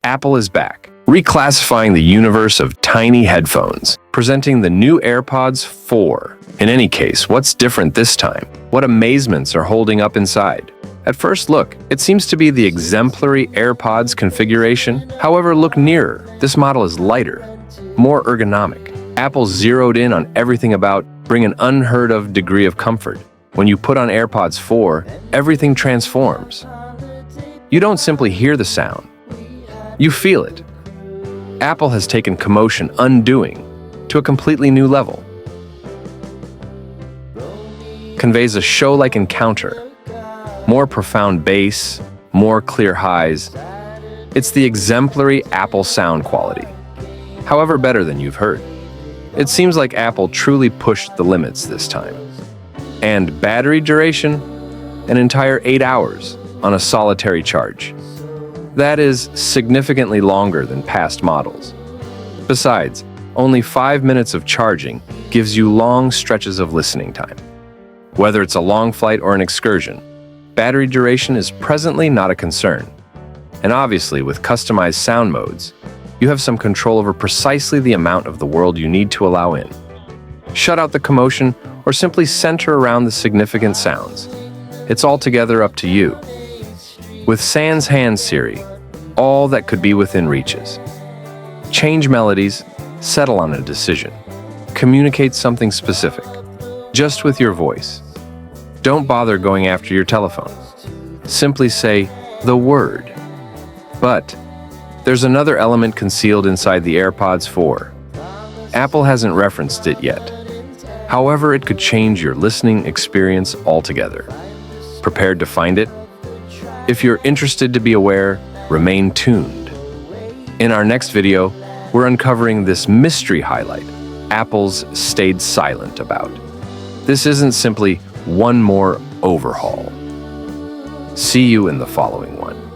Apple is back, reclassifying the universe of tiny headphones, presenting the new AirPods 4. In any case, what's different this time? What amazements are holding up inside? At first look, it seems to be the exemplary AirPods configuration. However, look nearer. This model is lighter, more ergonomic. Apple zeroed in on everything about bring an unheard of degree of comfort. When you put on AirPods 4, everything transforms. You don't simply hear the sound, you feel it. Apple has taken commotion undoing to a completely new level. Conveys a show-like encounter. More profound bass, more clear highs. It's the exemplary Apple sound quality. However better than you've heard. It seems like Apple truly pushed the limits this time. And battery duration? An entire 8 hours on a solitary charge. That is significantly longer than past models. Besides, only 5 minutes of charging gives you long stretches of listening time. Whether it's a long flight or an excursion, battery duration is presently not a concern. And obviously, with customized sound modes, you have some control over precisely the amount of the world you need to allow in. Shut out the commotion or simply center around the significant sounds. It's altogether up to you. With Sans Hands Siri, all that could be within reaches. Change melodies, settle on a decision. Communicate something specific, just with your voice. Don't bother going after your telephone. Simply say the word. But there's another element concealed inside the AirPods 4. Apple hasn't referenced it yet. However, it could change your listening experience altogether. Prepared to find it? If you're interested to be aware, remain tuned. In our next video, we're uncovering this mystery highlight Apple's stayed silent about. This isn't simply one more overhaul. See you in the following one.